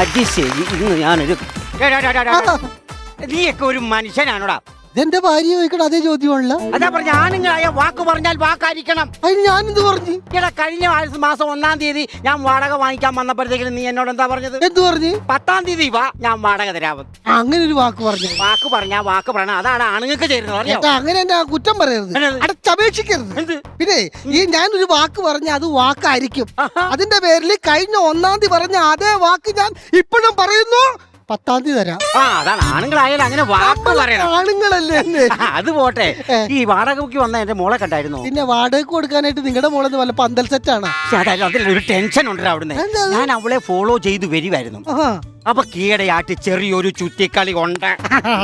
അത് ശരി. ഇന്ന് ഞാനൊരു നീയൊക്കെ ഒരു മനുഷ്യനാണോടാ? ഇതെന്റെ ഭാര്യ ചോദിക്കണം അതേ ചോദ്യമാണല്ലോ. അതാ പറഞ്ഞ ആണുങ്ങളായ വാക്ക് പറഞ്ഞാൽ വാക്കായിരിക്കണം. അതിന് ഞാനെന്ത് പറഞ്ഞു? എടാ കഴിഞ്ഞ മാസം 1-ാം തീയതി ഞാൻ വാടക വാങ്ങിക്കാൻ വന്നപ്പോഴത്തേക്കും നീ എന്നോട് എന്താ പറഞ്ഞത്? എന്ത് പറഞ്ഞു? 10-ാം തീയതി വാ, ഞാൻ വാടക തരാവും. അങ്ങനെ ഒരു വാക്ക് പറഞ്ഞു. വാക്ക് പറഞ്ഞാ വാക്ക് പറയണം. അതാണ് ആണുങ്ങൾക്ക് ചേരുന്നത്. അറിയോ? അങ്ങനെ എന്നെ കുറ്റം പറയരുത്, അടച്ചപേക്ഷിക്കരുത്. പിന്നെ ഈ ഞാനൊരു വാക്ക് പറഞ്ഞ അത് വാക്കായിരിക്കും. അതിന്റെ പേരിൽ കഴിഞ്ഞ 1-ാം തീയതി പറഞ്ഞ അതേ വാക്ക് ഞാൻ ഇപ്പോഴും പറയുന്നു. 10-ാം തീയതി തരാം. അതാണ് ആണുങ്ങളായാലും അങ്ങനെ വാക്ക് പറയണം. ആണുങ്ങളല്ലേ? അത് പോട്ടെ. ഈ വാടകയ്ക്ക് വന്ന എന്റെ മോളെ കണ്ടായിരുന്നു. പിന്നെ വാടക കൊടുക്കാനായിട്ട് നിങ്ങളുടെ മോളെന്ന് വല്ല പന്തൽ സെറ്റാണ്. അതിലൊരു ടെൻഷൻ ഉണ്ട് അവിടുന്ന്. ഞാൻ അവളെ ഫോളോ ചെയ്ത് വരുമായിരുന്നു. അപ്പൊ കീടയായിട്ട് ചെറിയൊരു ചുറ്റിക്കളി ഉണ്ട്.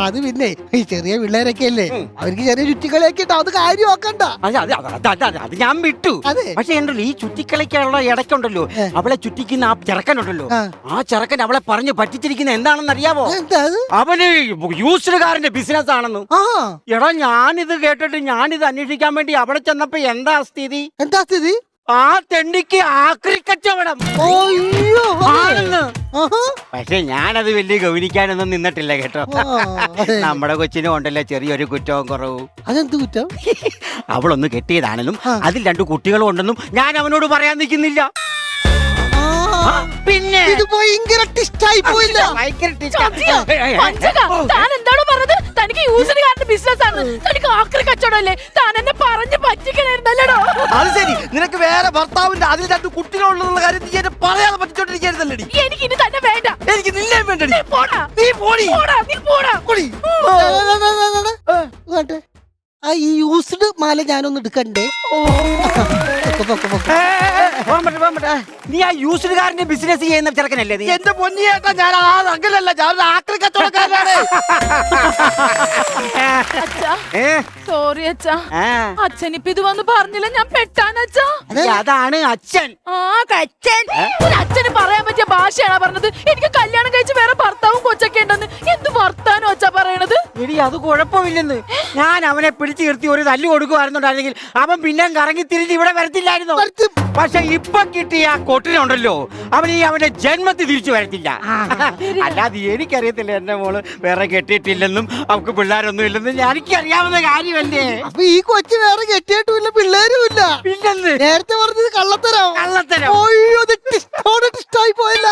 അത് പിന്നെ ഈ ചെറിയ പിള്ളേരൊക്കെ അല്ലേ, അവർക്ക് ചെറിയ ചുറ്റിക്കളിയൊക്കെ ഉണ്ടാവും. അത് കാര്യമാക്കണ്ട. അത് ഞാൻ വിട്ടു. പക്ഷെ ഉണ്ടല്ലോ ഈ ചുറ്റിക്കളിക്കുള്ള ഇടയ്ക്കുണ്ടല്ലോ അവളെ ചുറ്റിക്കുന്ന ആ ചെറുക്കനുണ്ടല്ലോ, ആ ചെറുക്കൻ അവളെ പറഞ്ഞ് പറ്റിച്ചിരിക്കുന്ന എന്താണെന്ന് അറിയാമോ? അവന് യൂസ്ഡ് കാറിന്റെ ബിസിനസ് ആണെന്ന്. എടാ ഞാനിത് കേട്ടിട്ട് ഞാനിത് അന്വേഷിക്കാൻ വേണ്ടി അവിടെ ചെന്നപ്പോ എന്താ സ്ഥിതി? ആ തെണ്ടിക്ക് ആക്രി കച്ചവടം. പക്ഷെ ഞാനത് വലിയ ഗൗനിക്കാനൊന്നും നിന്നിട്ടില്ല കേട്ടോ. നമ്മുടെ കൊച്ചിനും ഉണ്ടല്ലോ ചെറിയൊരു കുറ്റവും കുറവും. അതെന്ത് കുറ്റം? അവളൊന്ന് കെട്ടിയതാണെന്നും അതിൽ 2 കുട്ടികളും ഉണ്ടെന്നും ഞാൻ അവനോട് പറയാൻ നിൽക്കുന്നില്ല. പിന്നെ ഇത് ഭയങ്കര ടിസ്റ്റായി പോയില്ല. എന്താണ് പറഞ്ഞത്? തനിക്ക് യൂസ്ഡ് കാറിന്റെ ബിസിനസ് ആണ്, തനിക്ക് ആക്രി കച്ചവടമല്ലേ? താൻ എന്നെ പറഞ്ഞ് പറ്റിക്കണല്ലോ. അത് ശരി, നിനക്ക് വേറെ ഭർത്താവിന്റെ അതിൽ 2 കുട്ടികളുള്ള കാര്യം നീ എന്നെ പറയാതെ പറ്റിച്ചോണ്ടിരിക്കരുതല്ലേ? എനിക്ക് ഇനി തന്നെ വേണ്ട. എനിക്ക് നിന്നെ വേണ്ട. നീ പോടാ. ആ ഈ യൂസ്ഡ് മാല ഞാനൊന്ന് എടുക്കണ്ടേ? നീ ആ യൂസ്ഡ് കാറിന്റെ ബിസിനസ് ചെയ്യുന്ന ചെറുക്കനല്ലേ നീ? എന്റെ പൊന്നിയേട്ടാ, ഞാൻ അങ്ങനല്ല, ഞാൻ ആക്രി കച്ചവടക്കാരനാണ്. സോറി അച്ഛാ, അച്ഛൻ ഇപ്പൊ ഇത് വന്ന് പറഞ്ഞില്ല, ഞാൻ പെട്ടാനച്ഛാ. അതാണ് അച്ഛൻ. അച്ഛന് പറയാൻ പറ്റിയ ഭാഷയാണോ പറഞ്ഞത്? എനിക്ക് കല്യാണം കഴിച്ച് വേറെ ഭർത്താവും കൊച്ചൊക്കെ ഉണ്ടെന്ന്. എന്ത് ഭർത്താനോ അച്ഛാ പറയണത്? എടി അത് കുഴപ്പമില്ലെന്ന്. ഞാൻ അവനെ പിടിച്ചു നിർത്തി ഒരു തല്ലു കൊടുക്കുവായിരുന്നുണ്ടെങ്കിൽ അവൻ പിന്നെ കറങ്ങി തിരിഞ്ഞ് ഇവിടെ വരത്തില്ലായിരുന്നു. പക്ഷെ ഇപ്പൊ കിട്ടിയ ആ കൊട്ടിനുണ്ടല്ലോ, അവൻ ഈ അവന്റെ ജന്മത്തിൽ തിരിച്ചു വരത്തില്ല. അല്ലാതെ എനിക്കറിയത്തില്ല എന്റെ മോള് വേറെ കെട്ടിയിട്ടില്ലെന്നും അവക്ക് പിള്ളേരൊന്നും ഇല്ലെന്നും എനിക്കറിയാവുന്ന കാര്യമല്ലേ. അപ്പൊ ഈ കൊച്ചു വേറെ കെട്ടിയിട്ടുമില്ല പിള്ളേരും ഇല്ല. പിന്നെന്ത്? നേരത്തെ പറഞ്ഞത് കള്ളത്തരം. കള്ളത്തരം. അയ്യോ, ടിസ്റ്റായി പോയല്ല.